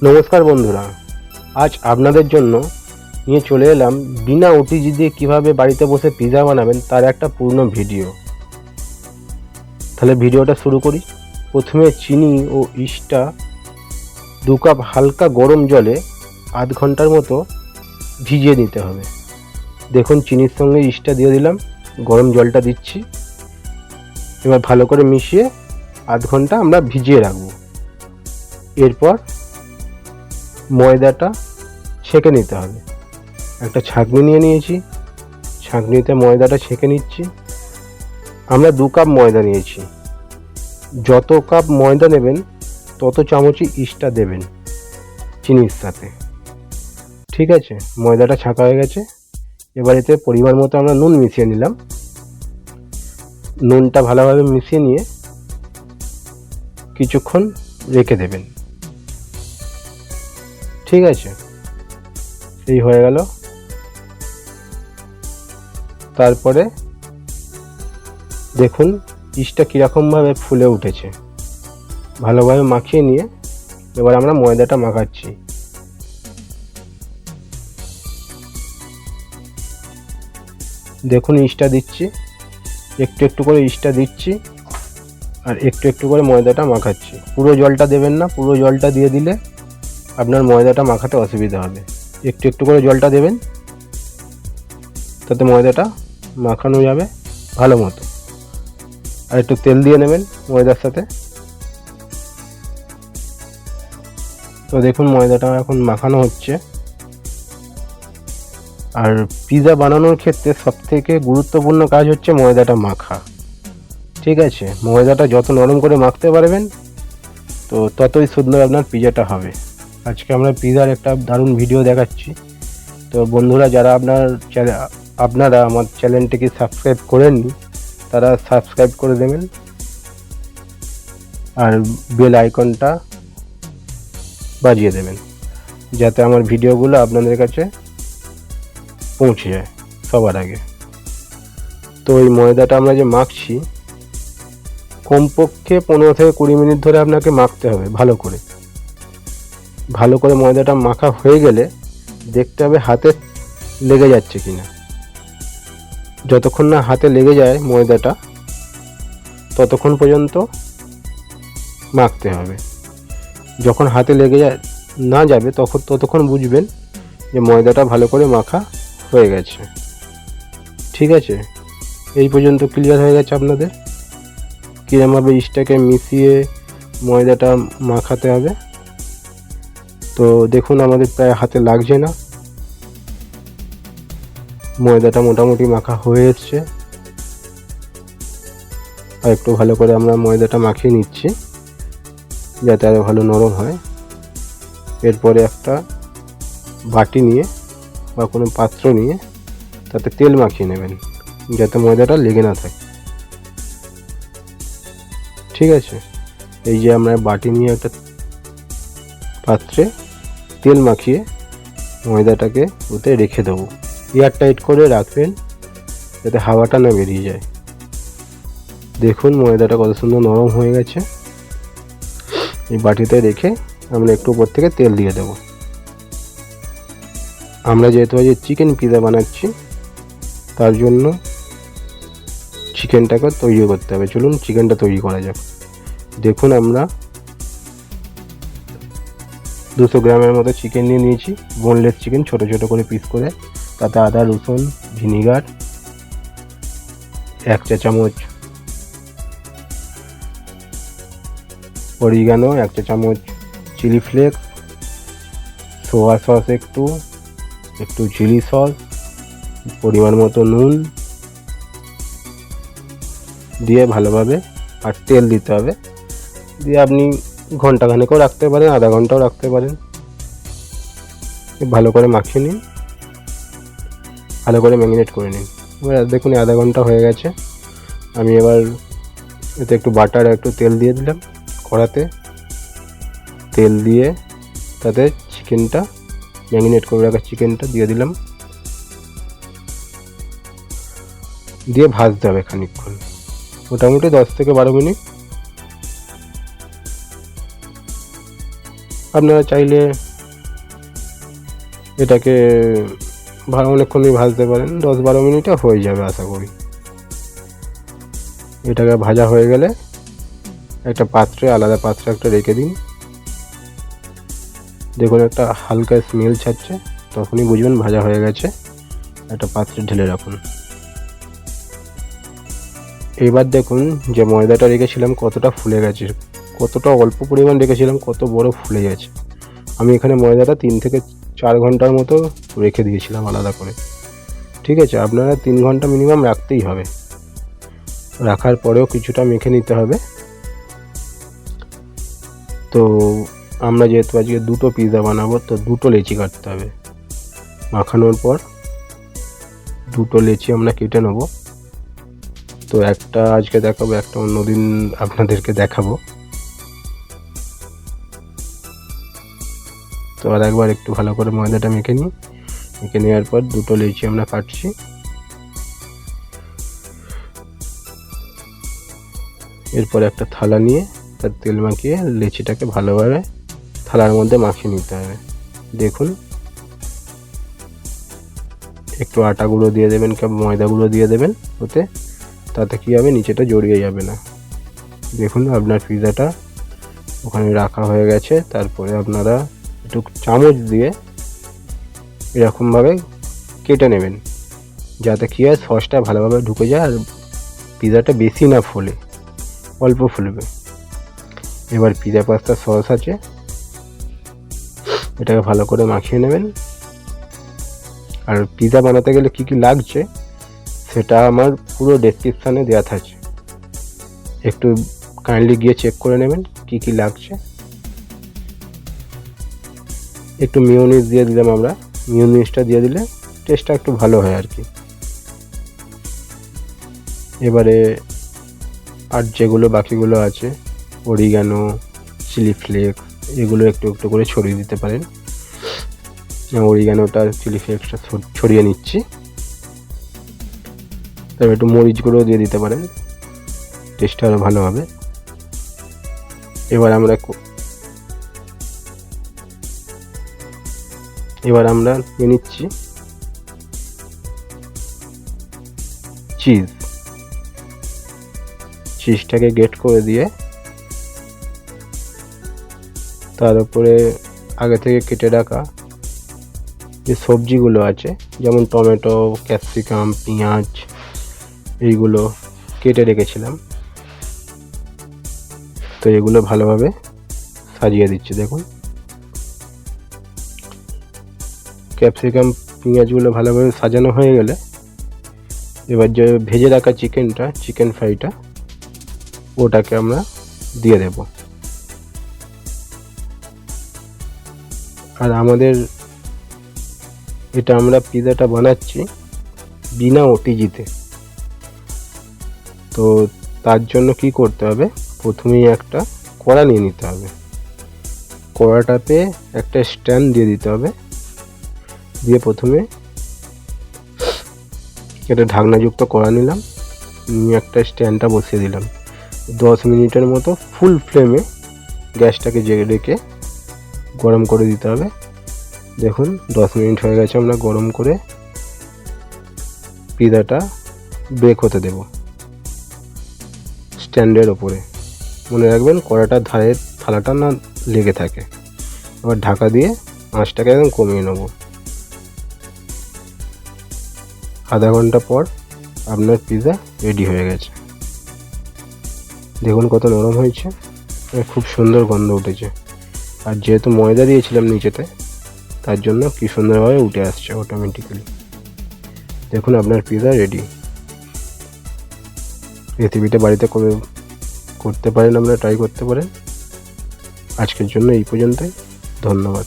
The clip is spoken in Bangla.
নমস্কার বন্ধুরা, আজ আপনাদের জন্য নিয়ে চলে এলাম বিনা ওটিজি দিয়ে কীভাবে বাড়িতে বসে পিৎজা বানাবেন তার একটা পূর্ণ ভিডিও। তাহলে ভিডিওটা শুরু করি। প্রথমে চিনি ও ইস্টটা 2 কাপ হালকা গরম জলে আধ ঘন্টার মতো ভিজিয়ে নিতে হবে। দেখুন চিনির সঙ্গে ইস্টটা দিয়ে দিলাম, গরম জলটা দিচ্ছি। এবার ভালো করে মিশিয়ে আধ ঘন্টা আমরা ভিজিয়ে রাখবো। এরপর ময়দাটা ছেঁকে নিতে হবে। একটা ছাঁকনি নিয়ে নিয়েছি, ছাঁকনিতে ময়দাটা ছেঁকে নিচ্ছি। আমরা 2 কাপ ময়দা নিয়েছি। যত কাপ ময়দা নেবেন তত চামচই ইস্টটা দেবেন চিনির সাথে, ঠিক আছে? ময়দাটা ছাঁকা হয়ে গেছে। এবার এতে পরিমাণ মতো আমরা নুন মিশিয়ে নিলাম। নুনটা ভালোভাবে মিশিয়ে নিয়ে কিছুক্ষণ রেখে দেবেন, ঠিক আছে? এই হয়ে গেল। তারপরে দেখুন ইস্টটা কীরকমভাবে ফুলে উঠেছে। ভালোভাবে মাখিয়ে নিয়ে এবার আমরা ময়দাটা মাখাচ্ছি। দেখুন ইস্টটা দিচ্ছি, একটু একটু করে ইস্টটা দিচ্ছি আর একটু একটু করে ময়দাটা মাখাচ্ছি। পুরো জলটা দেবেন না, পুরো জলটা দিয়ে দিলে আপনার ময়দাটা মাখাতে অসুবিধা হবে। একটু একটু করে জলটা দেবেন, তাতে ময়দাটা মাখানো যাবে ভালো মতো। আর একটু তেল দিয়ে নেবেন ময়দার সাথে। তো দেখুন ময়দাটা এখন মাখানো হচ্ছে। আর পিৎজা বানানোর ক্ষেত্রে সবথেকে গুরুত্বপূর্ণ কাজ হচ্ছে ময়দাটা মাখা, ঠিক আছে? ময়দাটা যত নরম করে মাখতে পারবেন তো ততই সুন্দর আপনার পিৎজাটা হবে। আজকে আমরা পিৎজার একটা দারুণ ভিডিও দেখাচ্ছি। তো বন্ধুরা, যারা আপনারা আমার চ্যানেলটিকে সাবস্ক্রাইব করেননি তারা সাবস্ক্রাইব করে দেবেন আর বেল আইকনটা বাজিয়ে দেবেন, যাতে আমার ভিডিওগুলো আপনাদের কাছে পৌঁছে যায় সবার আগে। তো এই ময়দাটা আমরা যে মাখছি কমপক্ষে 15 থেকে 20 মিনিট ধরে আপনাকে মাখতে হবে ভালো করে। ভালো করে ময়দাটা মাখা হয়ে গেলে দেখতে হবে হাতে লেগে যাচ্ছে কিনা। যতক্ষণ না হাতে লেগে যায় ময়দাটা ততক্ষণ পর্যন্ত মাখতে হবে। যখন হাতে লেগে না যাবে ততক্ষণ বুঝবেন যে ময়দাটা ভালো করে মাখা হয়ে গেছে, ঠিক আছে? এই পর্যন্ত ক্লিয়ার হয়ে গেছে আপনাদের কীরকমভাবে ইস্টটাকে মিশিয়ে ময়দাটা মাখাতে হবে। তো দেখুন আমাদের প্রায় হাতে লাগছে না, ময়দাটা মোটামুটি মাখা হয়ে এসছে। আর একটু ভালো করে আমরা ময়দাটা মাখিয়ে নিচ্ছি যাতে আরও ভালো নরম হয়। এরপরে একটা বাটি নিয়ে বা কোনো পাত্র নিয়ে তাতে তেল মাখিয়ে নেবেন যাতে ময়দাটা লেগে না থাকে, ঠিক আছে? এই যে আমরা বাটি নিয়ে একটা পাত্রে তেল মাখিয়ে ময়দাটাকে ওতে রেখে দেবো। এয়ার টাইট করে রাখবেন যাতে হাওয়াটা না বেরিয়ে যায়। দেখুন ময়দাটা কত সুন্দর নরম হয়ে গেছে। এই বাটিতে রেখে আমরা একটু উপর থেকে তেল দিয়ে দেব। আমরা যেহেতু আজ চিকেন পিৎজা বানাচ্ছি তার জন্য চিকেনটাকে তৈরি করতে হবে। চলুন চিকেনটা তৈরি করা যাক। দেখুন আমরা 200 গ্রামের মতো চিকেন নিয়ে নিয়েছি, বোনলেস চিকেন, ছোট ছোট করে পিস করে। তাতে আদা, রসুন, ভিনিগার, 1 চা চামচ অরিগানো, 1 চা চামচ চিলি ফ্লেক্স, সোয়া সস একটু চিলি সস, পরিমাণ মতো নুন দিয়ে ভালোভাবে, আর তেল দিতে হবে। দিয়ে আপনি ঘন্টাখানেকও রাখতে পারেন, আধা ঘন্টাও রাখতে পারেন। ভালো করে মাখিয়ে নিন, ভালো করে ম্যারিনেট করে নিন। এবার দেখুন আধা ঘন্টা হয়ে গেছে। আমি এবার এতে একটু বাটার আর একটু তেল দিয়ে দিলাম। কড়াতে তেল দিয়ে তাতে চিকেনটা, ম্যারিনেট করে রাখা চিকেনটা দিয়ে দিলাম, দিয়ে ভাজতে হবে খানিকক্ষণ, মোটামুটি 10 থেকে 12 মিনিট। আপনারা চাইলে এটাকে অনেকক্ষণই ভাজতে পারেন, 10-12 মিনিটে হয়ে যাবে আশা করি। এটাকে ভাজা হয়ে গেলে একটা পাত্রে, আলাদা পাত্রে একটা রেখে দিন। দেখুন একটা হালকা স্মেল ছাড়ছে, তখনই বুঝবেন ভাজা হয়ে গেছে। একটা পাত্রে ঢেলে রাখুন। এবার দেখুন যে ময়দাটা রেখেছিলাম কতটা ফুলে গেছে, কতটা অল্প পরিমাণ রেখেছিলাম কত বড় ফুলে গেছে। আমি এখানে ময়দাটা 3 থেকে 4 ঘন্টার মতো রেখে দিয়েছিলাম আলাদা করে। ঠিক আছে, আপনারা 3 ঘন্টা মিনিমাম রাখতেই হবে। রাখার পরেও কিছুটা মেখে নিতে হবে। তো আমরা যেহেতু আজকে 2টো পিৎজা বানাবো, তো 2টো লেচি কাটতে হবে। মাখানোর পর 2টো লেচি আমরা কেটে নেব। তো একটা আজকে দেখাবো, একটা অন্যদিন আপনাদেরকে দেখাবো। তো আর একবার একটু ভালো করে ময়দাটা মেখে নিই। মেখে নেওয়ার পর 2টো লেচি আমরা কাটছি। এরপর একটা থালা নিয়ে তার তেল মাখিয়ে লেচিটাকে ভালোভাবে থালার মধ্যে মাখিয়ে নিতে হবে। দেখুন একটু আটা গুঁড়ো দিয়ে দেবেন, ময়দা গুঁড়ো দিয়ে দেবেন ওতে, তাতে কী হবে নিচেটা জড়িয়ে যাবে না। দেখুন আপনার পিৎজাটা ওখানে রাখা হয়ে গেছে। তারপরে আপনারা একটু চামচ দিয়ে এরকমভাবে কেটে নেবেন, যাতে কী হয় সসটা ভালোভাবে ঢুকে যায় আর পিৎজাটা বেশি না ফোলে, অল্প ফুলবে। এবার পিৎজা পাস্তা সস আছে, এটাকে ভালো করে মাখিয়ে নেবেন। আর পিৎজা বানাতে গেলে কী কী লাগছে সেটা আমার পুরো ডেসক্রিপশানে দেওয়া থাকে, একটু কাইন্ডলি গিয়ে চেক করে নেবেন কী কী লাগছে। একটু মিওনিজ দিয়ে দিলাম আমরা, মিওনিজটা দিয়ে দিলে টেস্টটা একটু ভালো হয় আর কি। এবারে আর যেগুলো বাকিগুলো আছে, অরিগানো, চিলি ফ্লেক্স, এগুলো একটু একটু করে ছড়িয়ে দিতে পারেন। অরিগানোটা, চিলি ফ্লেক্সটা ছড়িয়ে নিচ্ছি। তারপর একটু মরিচ গুঁড়ো দিয়ে দিতে পারেন, টেস্টটা আরও ভালো হবে। এবার নিয়ে নিচ্ছি চিজটাকে গ্রেট করে দিয়ে তার উপরে আগে থেকে কেটে রাখা যে সবজিগুলো আছে, যেমন টমেটো, ক্যাপসিকাম, পেঁয়াজ, এইগুলো কেটে রেখেছিলাম। তো এগুলো ভালোভাবে সাজিয়ে দিচ্ছি। দেখুন ক্যাপসিকাম, পেঁয়াজগুলো ভালোভাবে সাজানো হয়ে গেলে এবার যে ভেজে রাখা চিকেন ফ্রাইটা ওটাকে আমরা দিয়ে দেব। আর আমাদের আমরা পিৎজাটা বানাচ্ছি বিনা ওটিজিতে। তো তার জন্য কি করতে হবে, প্রথমেই একটা কড়া নিয়ে নিতে হবে। কড়াটাতে একটা স্ট্যান্ড দিয়ে দিতে হবে, দিয়ে প্রথমে একটা ঢাকনাযুক্ত কড়া নিলাম, নিয়ে একটা স্ট্যান্ডটা বসিয়ে দিলাম। 10 মিনিটের মতো ফুল ফ্লেমে গ্যাসটাকে রেখে গরম করে দিতে হবে। দেখুন 10 মিনিট হয়ে গেছে, আমরা গরম করে পিৎজাটা বেক হতে দেব স্ট্যান্ডের ওপরে। মনে রাখবেন কড়াটার ধারের থালাটা না লেগে থাকে। আবার ঢাকা দিয়ে আঁচটাকে একদম কমিয়ে নেব। আধা ঘন্টা পর আপনার পিৎজা রেডি হয়ে গেছে। দেখুন কত নরম হয়েছে, খুব সুন্দর গন্ধ উঠেছে। আর যেহেতু ময়দা দিয়েছিলাম নিচেতে, তার জন্য কি সুন্দরভাবে উঠে আসছে অটোমেটিক্যালি। দেখুন আপনার পিৎজা রেডি। রেসিপিটা বাড়িতে করতে পারেন, আপনারা ট্রাই করতে পারেন। আজকের জন্য এই পর্যন্তই, ধন্যবাদ।